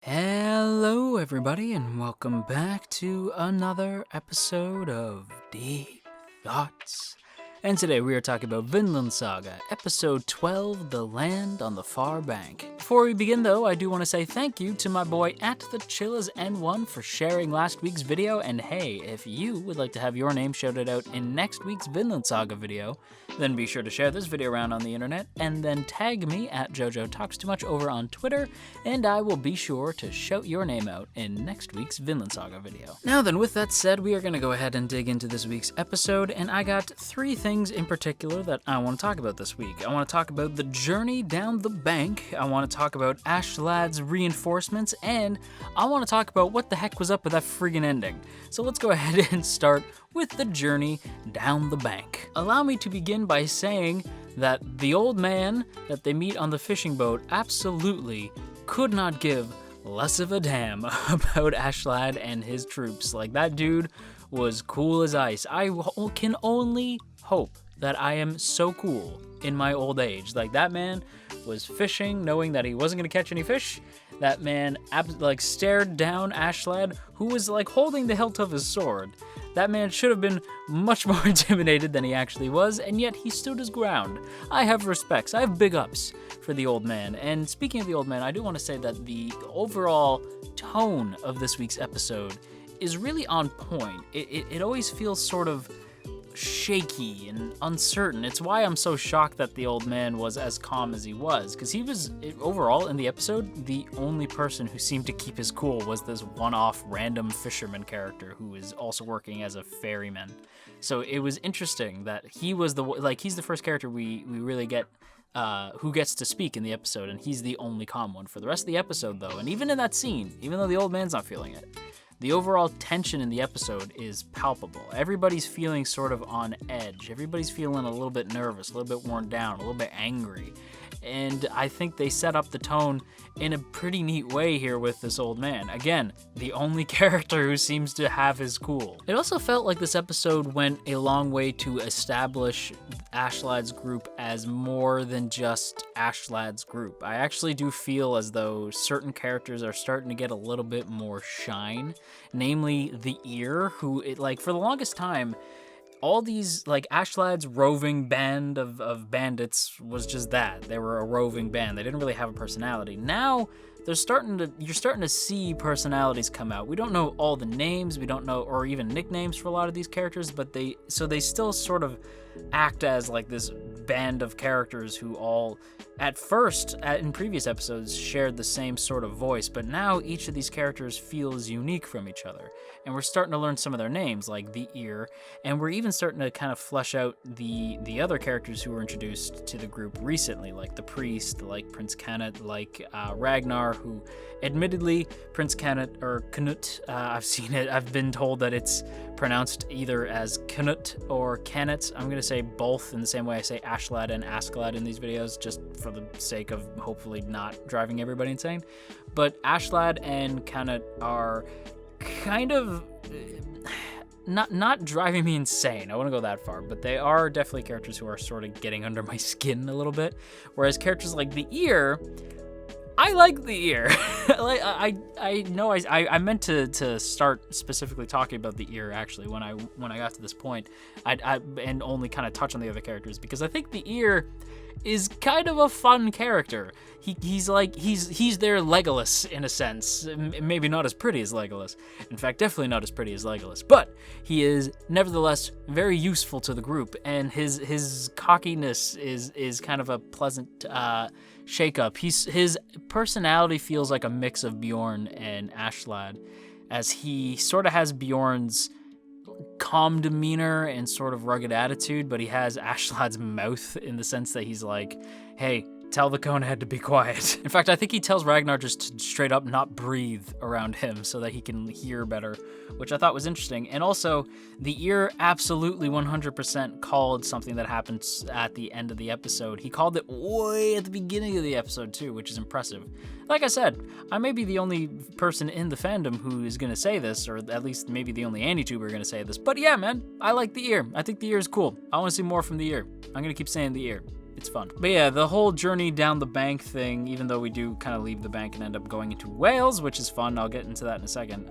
Hello, everybody, and welcome back to another episode of Deep Thoughts. And today we are talking about Vinland Saga, episode 12, The Land on the Far Bank. Before we begin, though, I do want to say thank you to my boy @TheChillasN1 for sharing last week's video, and hey, if you would like to have your name shouted out in next week's Vinland Saga video, then be sure to share this video around on the internet, and then tag me at JoJo Talks Too Much over on Twitter, and I will be sure to shout your name out in next week's Vinland Saga video. Now then, with that said, we are going to go ahead and dig into this week's episode, and I got three things in particular that I want to talk about this week. I want to talk about the journey down the bank, I want to talk about ASKELADD'S reinforcements, and I want to talk about what the heck was up with that friggin' ending. So let's go ahead and start with the journey down the bank. Allow me to begin by saying that the old man that they meet on the fishing boat absolutely could not give less of a damn about ASKELADD and his troops. Like, that dude was cool as ice. I can only hope that I am so cool in my old age. Like, that man was fishing knowing that he wasn't going to catch any fish. That man stared down ASKELADD, who was holding the hilt of his sword. That man should have been much more intimidated than he actually was, and yet he stood his ground. I have respects. I have big ups for the old man. And speaking of the old man, I do want to say that the overall tone of this week's episode is really on point. It always feels sort of shaky and uncertain. It's why I'm so shocked that the old man was as calm as he was, because he was, overall in the episode, the only person who seemed to keep his cool was this one-off random fisherman character who is also working as a ferryman. So it was interesting that he was he's the first character we really get who gets to speak in the episode, and he's the only calm one for the rest of the episode, though. And even in that scene, even though the old man's not feeling it, the overall tension in the episode is palpable. Everybody's feeling sort of on edge. Everybody's feeling a little bit nervous, a little bit worn down, a little bit angry. And I think they set up the tone in a pretty neat way here with this old man. Again, the only character who seems to have his cool. It also felt like this episode went a long way to establish ASKELADD'S group as more than just ASKELADD'S group. I actually do feel as though certain characters are starting to get a little bit more shine. Namely, the Ear, who, for the longest time, all these, ASKELADD'S roving band of bandits was just that. They were a roving band. They didn't really have a personality. Now, you're starting to see personalities come out. We don't know all the names, we don't know, or even nicknames for a lot of these characters, but they still sort of act as this band of characters who all, at first, in previous episodes, shared the same sort of voice, but now each of these characters feels unique from each other. And we're starting to learn some of their names, like the Ear, and we're even starting to kind of flesh out the other characters who were introduced to the group recently, like the priest, like Prince Canute, like Ragnar, who, admittedly, Prince Canute, or Canute, I've been told that it's pronounced either as Canute or Canute. I'm going to say both in the same way I say ASKELADD and ASKELADD in these videos, just for the sake of hopefully not driving everybody insane. But ASKELADD and Canute are kind of not driving me insane. I wouldn't go that far, but they are definitely characters who are sort of getting under my skin a little bit. Whereas characters like the Ear, I like the Ear. I know I meant to start specifically talking about the Ear actually when I got to this point. And only kind of touch on the other characters, because I think the Ear is kind of a fun character. He's their Legolas in a sense. Maybe not as pretty as Legolas. In fact, definitely not as pretty as Legolas. But he is nevertheless very useful to the group, and his cockiness is kind of a pleasant shake-up. His personality feels like a mix of Bjorn and ASKELADD, as he sort of has Bjorn's calm demeanor and sort of rugged attitude, but he has ASKELADD's mouth in the sense that he's like, hey, tell the Conehead to be quiet. In fact, I think he tells Ragnar just to straight up not breathe around him so that he can hear better, which I thought was interesting. And also, the Ear absolutely 100% called something that happened at the end of the episode. He called it way at the beginning of the episode too, which is impressive. Like I said, I may be the only person in the fandom who is going to say this, or at least maybe the only Anituber going to say this, but yeah, man, I like the Ear. I think the Ear is cool. I want to see more from the Ear. I'm going to keep saying the Ear. It's fun. But yeah, the whole journey down the bank thing, even though we do kind of leave the bank and end up going into Wales, which is fun, I'll get into that in a second.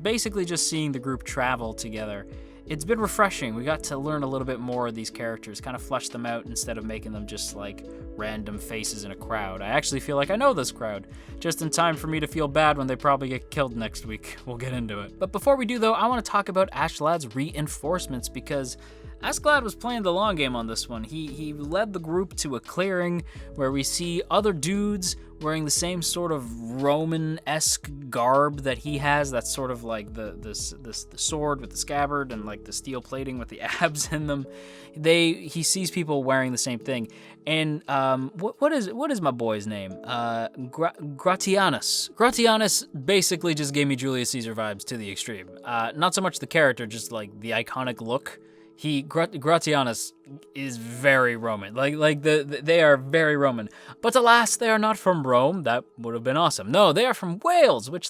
Basically just seeing the group travel together. It's been refreshing. We got to learn a little bit more of these characters, kind of flesh them out instead of making them just like random faces in a crowd. I actually feel like I know this crowd, just in time for me to feel bad when they probably get killed next week. We'll get into it. But before we do though, I want to talk about ASKELADD'S reinforcements because ASKELADD was playing the long game on this one. He led the group to a clearing where we see other dudes wearing the same sort of Roman-esque garb that he has. That's sort of like the sword with the scabbard and like the steel plating with the abs in them. He sees people wearing the same thing. And what is my boy's name? Gratianus. Gratianus basically just gave me Julius Caesar vibes to the extreme. Not so much the character, just like the iconic look. Gratianus is very Roman. They are very Roman. But alas, they are not from Rome. That would have been awesome. No, they are from Wales, which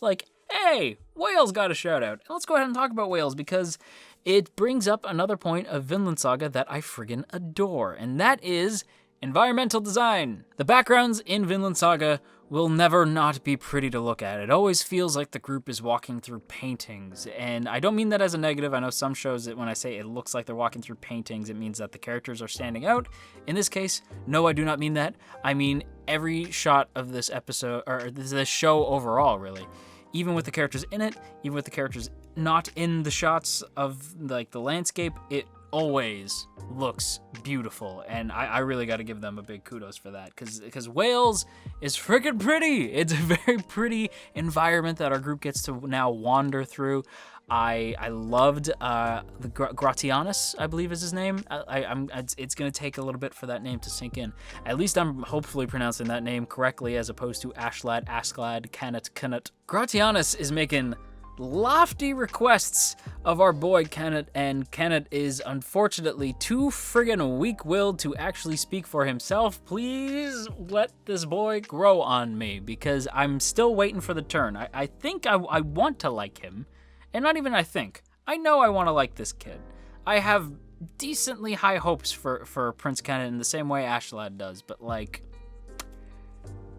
hey, Wales got a shout out. And let's go ahead and talk about Wales because it brings up another point of Vinland Saga that I friggin' adore, and that is environmental design. The backgrounds in Vinland Saga will never not be pretty to look at. It always feels like the group is walking through paintings, and I don't mean that as a negative. I know some shows that when I say it looks like they're walking through paintings, it means that the characters are standing out. In this case, no, I do not mean that. I mean every shot of this episode, or this show overall, really. Even with the characters in it, even with the characters not in the shots of like the landscape, it always looks beautiful, and I really got to give them a big kudos for that because Wales is freaking pretty. It's a very pretty environment that our group gets to now wander through. I loved the Gratianus, I believe is his name. It's gonna take a little bit for that name to sink in. At least I'm hopefully pronouncing that name correctly as opposed to ASKELADD, Canut. Gratianus is making lofty requests of our boy Canut, and Canut is unfortunately too friggin' weak-willed to actually speak for himself. Please let this boy grow on me because I'm still waiting for the turn. I think I want to like him, and not even I think. I know I want to like this kid. I have decently high hopes for Prince Canut in the same way ASKELADD does, but like,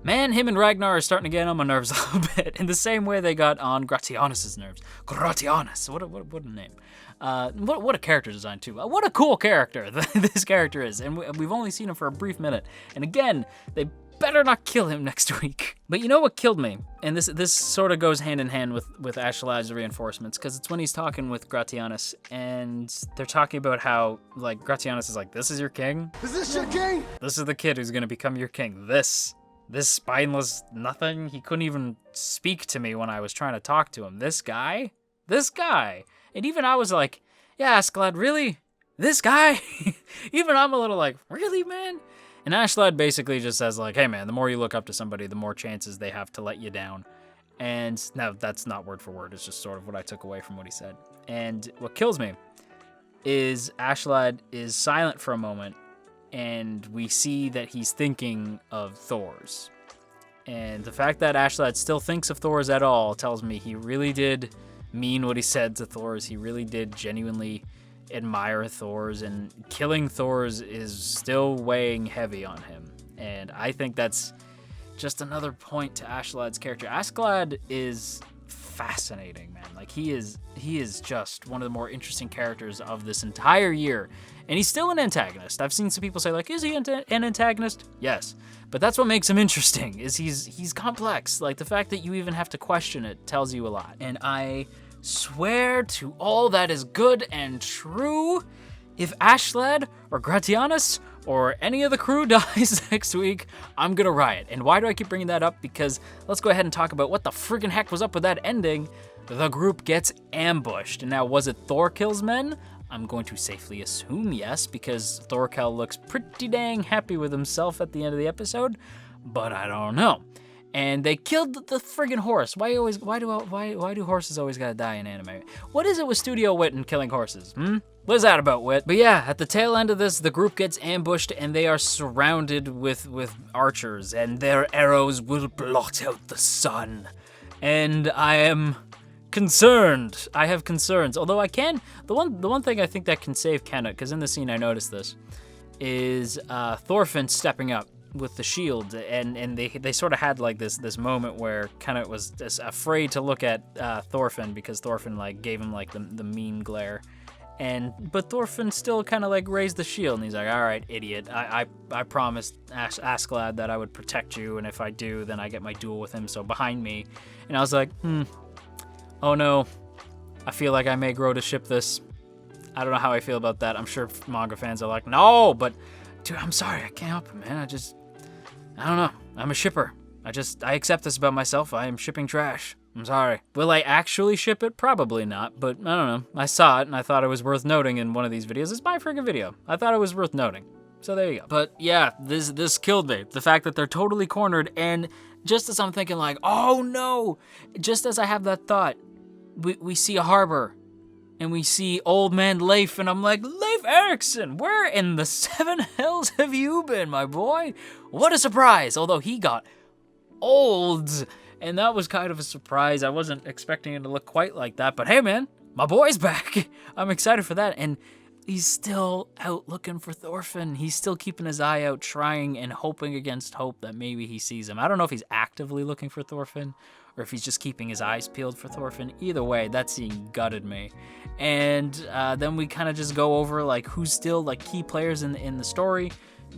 man, him and Ragnar are starting to get on my nerves a little bit, in the same way they got on Gratianus' nerves. Gratianus, what a name. What a character design, too. What a cool character this character is, and we've only seen him for a brief minute. And again, they better not kill him next week. But you know what killed me? And this sort of goes hand in hand with ASKELADD'S reinforcements, because it's when he's talking with Gratianus, and they're talking about how, like, Gratianus is like, this is your king? Is this your king? This is the kid who's gonna become your king. This spineless nothing. He couldn't even speak to me when I was trying to talk to him. This guy. And even I was like, yeah, ASKELADD, really? This guy? Even I'm a little like, really, man? And ASKELADD basically just says like, hey man, the more you look up to somebody, the more chances they have to let you down. And now that's not word for word. It's just sort of what I took away from what he said. And what kills me is ASKELADD is silent for a moment, and we see that he's thinking of Thor's. And the fact that ASKELADD still thinks of Thor's at all tells me he really did mean what he said to Thor's. He really did genuinely admire Thor's, and killing Thor's is still weighing heavy on him. And I think that's just another point to ASKELADD's character. ASKELADD is fascinating, man. Like, he is just one of the more interesting characters of this entire year. And he's still an antagonist. I've seen some people say, like, is he an antagonist? Yes. But that's what makes him interesting, is he's complex. Like, the fact that you even have to question it tells you a lot. And I swear to all that is good and true, if ASKELADD or Gratianus or any of the crew dies next week, I'm gonna riot. And why do I keep bringing that up? Because let's go ahead and talk about what the friggin' heck was up with that ending. The group gets ambushed. And now, was it Thor kills men? I'm going to safely assume yes, because Thorkel looks pretty dang happy with himself at the end of the episode, but I don't know. And they killed the friggin' horse. Why do horses always gotta die in anime? What is it with Studio Wit and killing horses? What is that about, Wit? But yeah, at the tail end of this, the group gets ambushed and they are surrounded with archers, and their arrows will blot out the sun. And I am concerned. I have concerns. Although the one thing I think that can save Canut, because in the scene I noticed this, is Thorfinn stepping up with the shield, and they sort of had like this moment where kind of was just afraid to look at Thorfinn because Thorfinn like gave him like the mean glare, but Thorfinn still kind of like raised the shield, and he's like, all right, idiot, I promised Askeladd that I would protect you, and if I do, then I get my duel with him, so behind me. And I was like, oh no, I feel like I may grow to ship this. I don't know how I feel about that. I'm sure manga fans are like, no, but dude, I'm sorry, I can't help it, man. I don't know. I'm a shipper. I accept this about myself. I am shipping trash. I'm sorry. Will I actually ship it? Probably not, but I don't know. I saw it and I thought it was worth noting in one of these videos. It's my freaking video. I thought it was worth noting. So there you go. But yeah, this killed me. The fact that they're totally cornered, and just as I'm thinking like, oh no, just as I have that thought, we see a harbor. And we see old man Leif, and I'm like, Leif Erikson, where in the seven hells have you been, my boy? What a surprise, although he got old. And that was kind of a surprise. I wasn't expecting it to look quite like that, but hey, man, my boy's back. I'm excited for that. And he's still out looking for Thorfinn. He's still keeping his eye out, trying and hoping against hope that maybe he sees him. I don't know if he's actively looking for Thorfinn or if he's just keeping his eyes peeled for Thorfinn. Either way, that scene gutted me. And then we kind of just go over like who's still like key players in the story.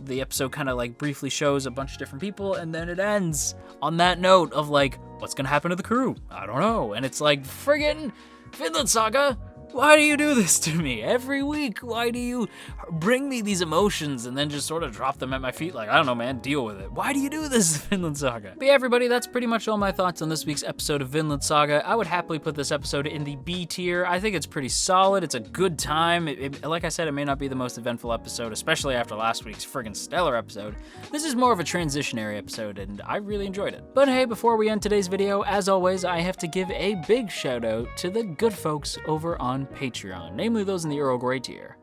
The episode kind of like briefly shows a bunch of different people, and then it ends on that note of like, what's gonna happen to the crew? I don't know. And it's like, friggin' Vinland Saga, why do you do this to me every week? Why do you bring me these emotions and then just sort of drop them at my feet like, I don't know, man, deal with it. Why do you do this, Vinland Saga? But yeah, everybody, that's pretty much all my thoughts on this week's episode of Vinland Saga. I would happily put this episode in the B tier. I think it's pretty solid. It's a good time. Like I said, it may not be the most eventful episode, especially after last week's friggin' stellar episode. This is more of a transitionary episode, and I really enjoyed it. But hey, before we end today's video, as always, I have to give a big shout out to the good folks over on Patreon, namely those in the Earl Grey tier.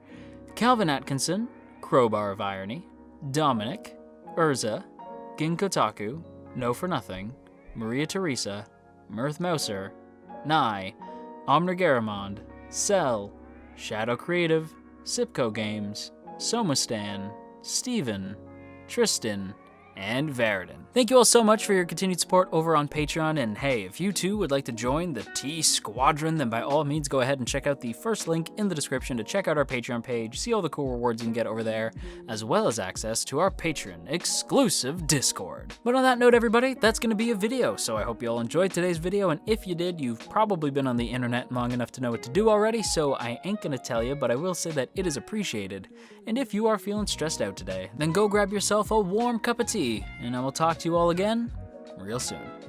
Calvin Atkinson, Crowbar of Irony, Dominic, Urza, Ginkotaku, No For Nothing, Maria Teresa, Mirth Mouser, Nye, Omner Garamond, Cell, Shadow Creative, Sipco Games, Somastan, Steven, Tristan, and Veridon. Thank you all so much for your continued support over on Patreon, and hey, if you too would like to join the T Squadron, then by all means go ahead and check out the first link in the description to check out our Patreon page, see all the cool rewards you can get over there, as well as access to our Patreon exclusive Discord. But on that note, everybody, that's gonna be a video, so I hope you all enjoyed today's video, and if you did, you've probably been on the internet long enough to know what to do already, so I ain't gonna tell you, but I will say that it is appreciated. And if you are feeling stressed out today, then go grab yourself a warm cup of tea, and I will talk to you all again real soon.